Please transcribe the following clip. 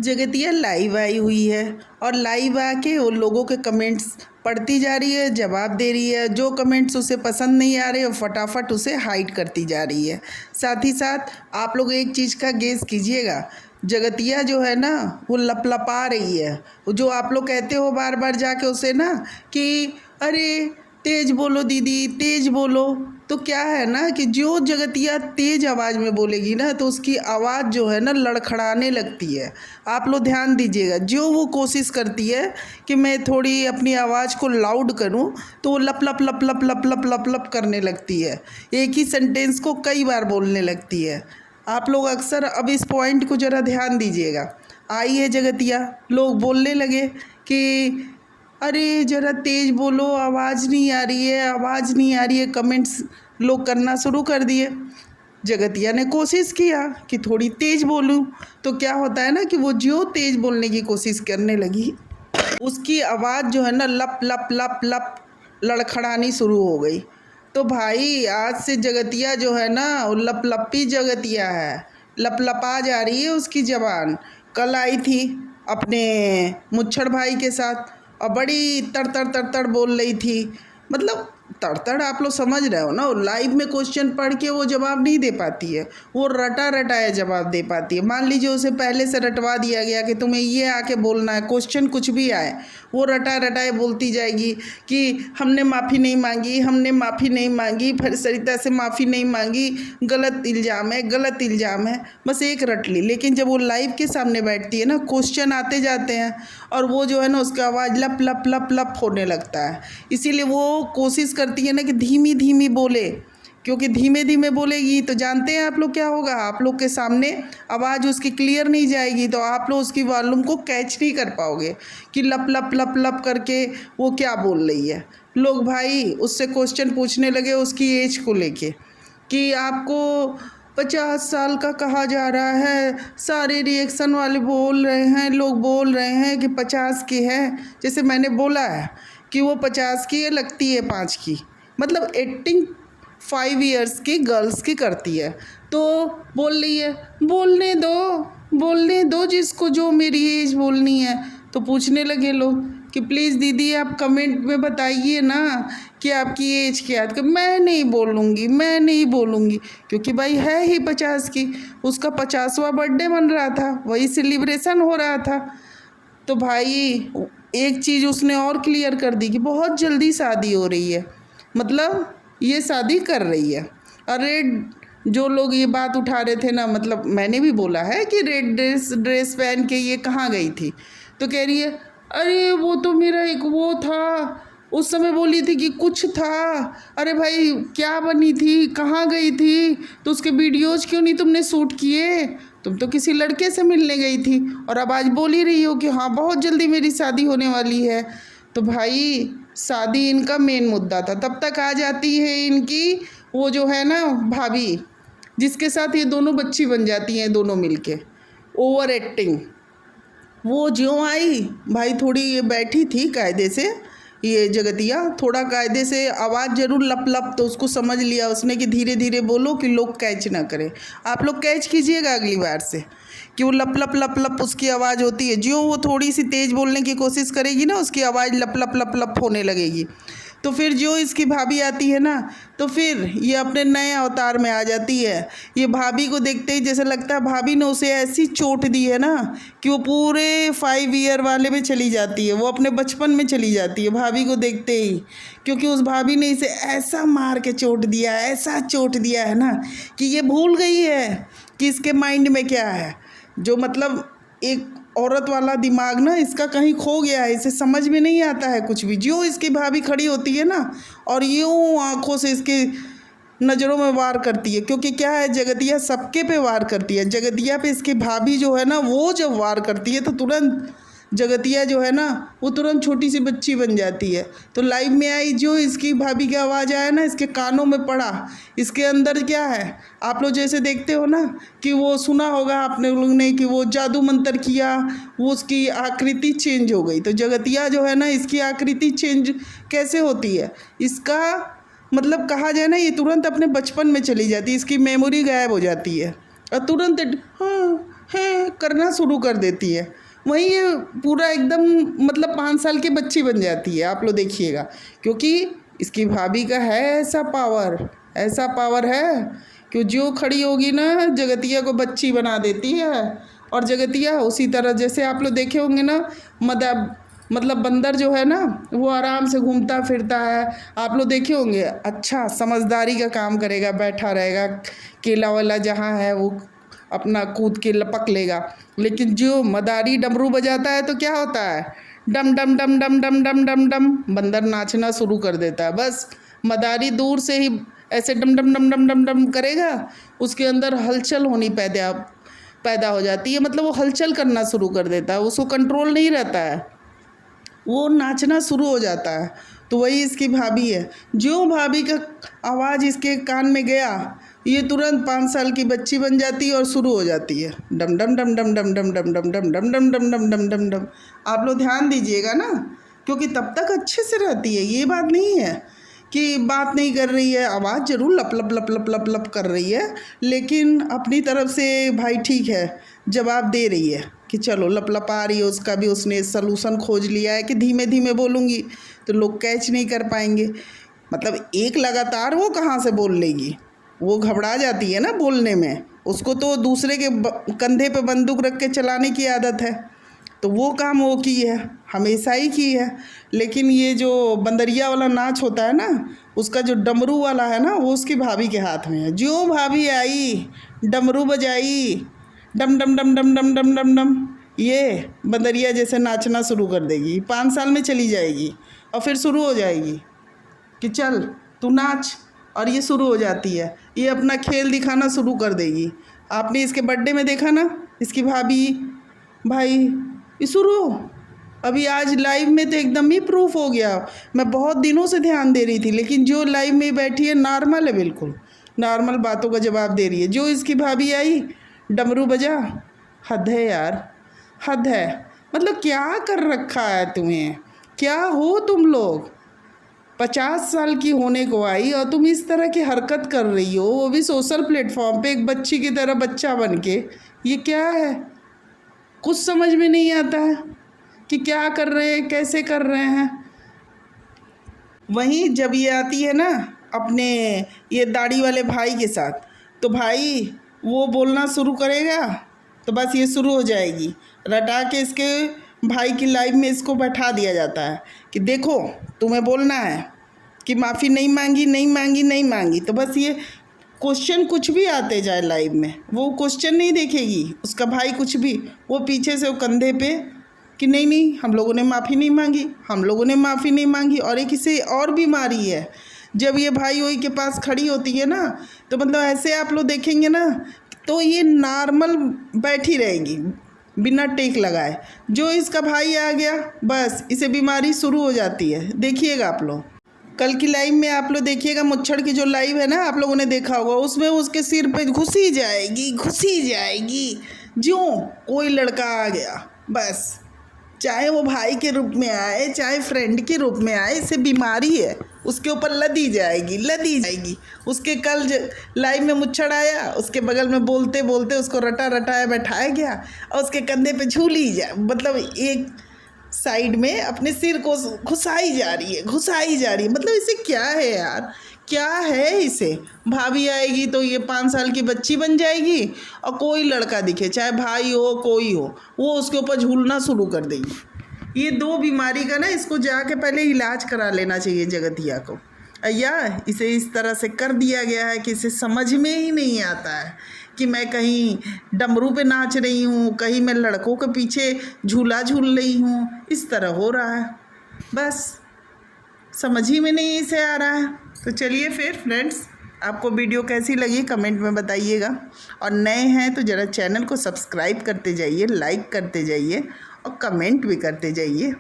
जगतिया live आई हुई है और लाइव आके उन लोगों के कमेंट्स पढ़ती जा रही है, जवाब दे रही है। जो कमेंट्स उसे पसंद नहीं आ रहे वो फटाफट उसे हाइड करती जा रही है। साथ ही साथ आप लोग एक चीज़ का गेस कीजिएगा, जगतिया जो है ना वो लपलपा रही है। जो आप लोग कहते हो बार बार जाके उसे ना कि अरे तेज बोलो दीदी, तेज बोलो, तो क्या है ना कि जो जगतिया तेज आवाज़ में बोलेगी ना तो उसकी आवाज़ जो है ना लड़खड़ाने लगती है। आप लोग ध्यान दीजिएगा, जो वो कोशिश करती है कि मैं थोड़ी अपनी आवाज़ को लाउड करूं तो वो लप लप लप लप लप लप लप लप करने लगती है। एक ही सेंटेंस को कई बार बोलने लगती है। आप लोग अक्सर अब इस पॉइंट को ज़रा ध्यान दीजिएगा। आई है जगतिया, लोग बोलने लगे कि अरे ज़रा तेज़ बोलो, आवाज़ नहीं आ रही है, आवाज़ नहीं आ रही है। कमेंट्स लोग करना शुरू कर दिए। जगतिया ने कोशिश किया कि थोड़ी तेज़ बोलूं, तो क्या होता है ना कि वो जो तेज़ बोलने की कोशिश करने लगी उसकी आवाज़ जो है ना लप लप लप लप लड़खड़ानी शुरू हो गई। तो भाई आज से जगतिया जो है ना वो लपलपी जगतिया है, लपलपा जा रही है उसकी ज़बान। कल आई थी अपने मुच्छड़ भाई के साथ और बड़ी तड़तड़ तड़तड़ बोल रही थी। मतलब तड़तड़ आप लोग समझ रहे हो ना, लाइव में क्वेश्चन पढ़ के वो जवाब नहीं दे पाती है, वो रटा रटाया जवाब दे पाती है। मान लीजिए उसे पहले से रटवा दिया गया कि तुम्हें ये आके बोलना है, क्वेश्चन कुछ भी आए वो रटा रटाए बोलती जाएगी कि हमने माफ़ी नहीं मांगी, हमने माफ़ी नहीं मांगी, फिर सरिता से माफ़ी नहीं मांगी, गलत इल्ज़ाम है, गलत इल्ज़ाम है, बस एक रट ली। लेकिन जब वो लाइव के सामने बैठती है ना, क्वेश्चन आते जाते हैं और वो जो है ना उसका आवाज़ लप लप लप लप होने लगता है। इसीलिए वो कोशिश करती है ना कि धीमी धीमी बोले, क्योंकि धीमे धीमे बोलेगी तो जानते हैं आप लोग क्या होगा, आप लोग के सामने आवाज़ उसकी क्लियर नहीं जाएगी, तो आप लोग उसकी वॉल्यूम को कैच नहीं कर पाओगे कि लप लप लप लप करके वो क्या बोल रही है। लोग भाई उससे क्वेश्चन पूछने लगे उसकी एज को लेके कि आपको 50 साल का कहा जा रहा है, सारे रिएक्शन वाले बोल रहे हैं, लोग बोल रहे हैं कि 50 की है। जैसे मैंने बोला है कि वो 50 की है, लगती है 5 की, मतलब 85 ईयर्स की गर्ल्स की करती है। तो बोल रही है बोलने दो जिसको जो मेरी एज बोलनी है। तो पूछने लगे लोग कि प्लीज़ दीदी आप कमेंट में बताइए ना कि आपकी एज क्या है। तो मैं नहीं बोलूँगी, क्योंकि भाई है ही 50 की, उसका 50वां बर्थडे मन रहा था, वही सेलिब्रेशन हो रहा था। तो भाई एक चीज़ उसने और क्लियर कर दी कि बहुत जल्दी शादी हो रही है, मतलब ये शादी कर रही है। अरे जो लोग ये बात उठा रहे थे ना, मतलब मैंने भी बोला है कि रेड ड्रेस पहन के ये कहाँ गई थी, तो कह रही है अरे वो तो मेरा एक वो था, उस समय बोली थी कि कुछ था। अरे भाई क्या बनी थी, कहाँ गई थी, तो उसके वीडियोज़ क्यों नहीं तुमने शूट किए? तुम तो किसी लड़के से मिलने गई थी और अब आज बोल ही रही हो कि हाँ बहुत जल्दी मेरी शादी होने वाली है। तो भाई शादी इनका मेन मुद्दा था, तब तक आ जाती है इनकी वो जो है ना भाभी, जिसके साथ ये दोनों बच्ची बन जाती हैं दोनों मिलके। Over acting. वो ज्यों आई भाई, थोड़ी ये बैठी थी कायदे से, ये जगतिया थोड़ा कायदे से आवाज़ ज़रूर लप लप, तो उसको समझ लिया उसने कि धीरे धीरे बोलो कि लोग कैच ना करें। आप लोग कैच कीजिएगा अगली बार से कि वो लप लप लप लप उसकी आवाज़ होती है। ज्यों वो थोड़ी सी तेज़ बोलने की कोशिश करेगी ना, उसकी आवाज़ लप लप लप लप होने लगेगी। तो फिर जो इसकी भाभी आती है ना, तो फिर ये अपने नए अवतार में आ जाती है। ये भाभी को देखते ही जैसे लगता है भाभी ने उसे ऐसी चोट दी है ना कि वो पूरे 5 ईयर वाले में चली जाती है, वो अपने बचपन में चली जाती है भाभी को देखते ही। क्योंकि उस भाभी ने इसे ऐसा मार के चोट दिया, ऐसा चोट दिया है ना कि ये भूल गई है कि इसके माइंड में क्या है। जो मतलब एक औरत वाला दिमाग ना इसका कहीं खो गया है, इसे समझ में नहीं आता है कुछ भी। जो इसकी भाभी खड़ी होती है ना और यूँ आंखों से इसके नज़रों में वार करती है, क्योंकि क्या है जगतिया सबके पे वार करती है। जगतिया पे इसकी भाभी जो है ना वो जब वार करती है तो तुरंत जगतिया जो है ना वो तुरंत छोटी सी बच्ची बन जाती है। तो लाइव में आई जो इसकी भाभी की आवाज़ आया ना, इसके कानों में पड़ा, इसके अंदर क्या है, आप लोग जैसे देखते हो ना कि वो सुना होगा आपने लोग ने कि वो जादू मंतर किया, वो उसकी आकृति चेंज हो गई। तो जगतिया जो है ना इसकी आकृति चेंज कैसे होती है, इसका मतलब कहा जाए ना ये तुरंत अपने बचपन में चली जाती है, इसकी मेमोरी गायब हो जाती है और तुरंत हाँ है करना शुरू कर देती है। वहीं ये पूरा एकदम मतलब 5 साल की बच्ची बन जाती है, आप लोग देखिएगा, क्योंकि इसकी भाभी का है ऐसा पावर है कि जो खड़ी होगी ना जगतिया को बच्ची बना देती है। और जगतिया उसी तरह जैसे आप लोग देखे होंगे ना, मतलब बंदर जो है ना वो आराम से घूमता फिरता है, आप लोग देखे होंगे, अच्छा समझदारी का काम करेगा, बैठा रहेगा, केला वेला जहाँ है वो अपना कूद के लपक लेगा। लेकिन जो मदारी डमरू बजाता है तो क्या होता है, डम डम डम डम डम डम डम डम, बंदर नाचना शुरू कर देता है। बस मदारी दूर से ही ऐसे डम डम डम डम डम डम करेगा, उसके अंदर हलचल होनी पैदा हो जाती है, मतलब वो हलचल करना शुरू कर देता है, उसको कंट्रोल नहीं रहता है, वो नाचना शुरू हो जाता है। तो वही इसकी भाभी है, जो भाभी का आवाज़ इसके कान में गया ये तुरंत 5 साल की बच्ची बन जाती है और शुरू हो जाती है डम डम डम डम डम डम डम डम डम डम डम डम डम डम डम डम। आप लोग ध्यान दीजिएगा ना, क्योंकि तब तक अच्छे से रहती है, ये बात नहीं है कि बात नहीं कर रही है, आवाज़ ज़रूर लप लप लप लप लप लप कर रही है, लेकिन अपनी तरफ से भाई ठीक है जवाब दे रही है कि चलो लप लप आ रही है, उसका भी उसने सलूशन खोज लिया है कि धीमे धीमे बोलूँगी तो लोग कैच नहीं कर पाएंगे। मतलब एक लगातार वो कहाँ से बोल लेगी, वो घबरा जाती है ना बोलने में, उसको तो दूसरे के कंधे पे बंदूक रख के चलाने की आदत है, तो वो काम वो की है, हमेशा ही की है। लेकिन ये जो बंदरिया वाला नाच होता है ना, उसका जो डमरू वाला है ना, वो उसकी भाभी के हाथ में है। जो भाभी आई डमरू बजाई डम डम डम डम डम डम डम डम, ये बंदरिया जैसे नाचना शुरू कर देगी। 5 साल में चली जाएगी और फिर शुरू हो जाएगी कि चल तू नाच, और ये शुरू हो जाती है, ये अपना खेल दिखाना शुरू कर देगी। आपने इसके बर्थडे में देखा ना, इसकी भाभी भाई ये शुरू, अभी आज लाइव में तो एकदम ही प्रूफ हो गया। मैं बहुत दिनों से ध्यान दे रही थी, लेकिन जो लाइव में बैठी है नॉर्मल है, बिल्कुल नॉर्मल बातों का जवाब दे रही है। जो इसकी भाभी आई डमरू बजा, हद है यार, हद है। मतलब क्या कर रखा है तुम्हें, क्या हो तुम लोग, 50 साल की होने को आई और तुम इस तरह की हरकत कर रही हो, वो भी सोशल प्लेटफॉर्म पे एक बच्ची की तरह बच्चा बन के। ये क्या है, कुछ समझ में नहीं आता है कि क्या कर रहे हैं, कैसे कर रहे हैं। वहीं जब ये आती है ना अपने ये दाढ़ी वाले भाई के साथ, तो भाई वो बोलना शुरू करेगा तो बस ये शुरू हो जाएगी, रटा के इसके भाई की लाइफ में इसको बैठा दिया जाता है कि देखो तुम्हें बोलना है कि माफ़ी नहीं मांगी नहीं मांगी नहीं मांगी, तो बस ये क्वेश्चन कुछ भी आते जाए लाइव में, वो क्वेश्चन नहीं देखेगी उसका भाई कुछ भी, वो पीछे से वो कंधे पे कि नहीं नहीं हम लोगों ने माफ़ी नहीं मांगी, हम लोगों ने माफ़ी नहीं मांगी। और एक इसे और बीमारी है, जब ये भाई वही के पास खड़ी होती है ना, तो मतलब ऐसे आप लोग देखेंगे ना तो ये नॉर्मल बैठी रहेगी बिना टेक लगाए। जो इसका भाई आ गया बस इसे बीमारी शुरू हो जाती है। देखिएगा आप लोग कल की लाइव में, आप लोग देखिएगा मुच्छड़ की जो लाइव है ना, आप लोगों ने देखा होगा, उसमें उसके सिर पे घुसी जाएगी जो कोई लड़का आ गया, बस चाहे वो भाई के रूप में आए चाहे फ्रेंड के रूप में आए, इसे बीमारी है, उसके ऊपर लदी जाएगी। उसके कल लाइव में मुच्छड़ आया, उसके बगल में बोलते बोलते उसको रटाया बैठाया गया और उसके कंधे पे झूली जाए, मतलब एक साइड में अपने सिर को घुसाई जा रही है, मतलब इसे क्या है यार, क्या है इसे। भाभी आएगी तो ये 5 साल की बच्ची बन जाएगी और कोई लड़का दिखे चाहे भाई हो कोई हो, वो उसके ऊपर झूलना शुरू कर देगी। ये 2 बीमारी का ना इसको जाके पहले इलाज करा लेना चाहिए जगतिया को। या इसे इस तरह से कर दिया गया है कि इसे समझ में ही नहीं आता है कि मैं कहीं डमरू पे नाच रही हूँ, कहीं मैं लड़कों के पीछे झूला झूल रही हूँ, इस तरह हो रहा है, बस समझ ही में नहीं इसे आ रहा है। तो चलिए फिर फ्रेंड्स, आपको वीडियो कैसी लगी कमेंट में बताइएगा, और नए हैं तो ज़रा चैनल को सब्सक्राइब करते जाइए, लाइक करते जाइए और कमेंट भी करते जाइए।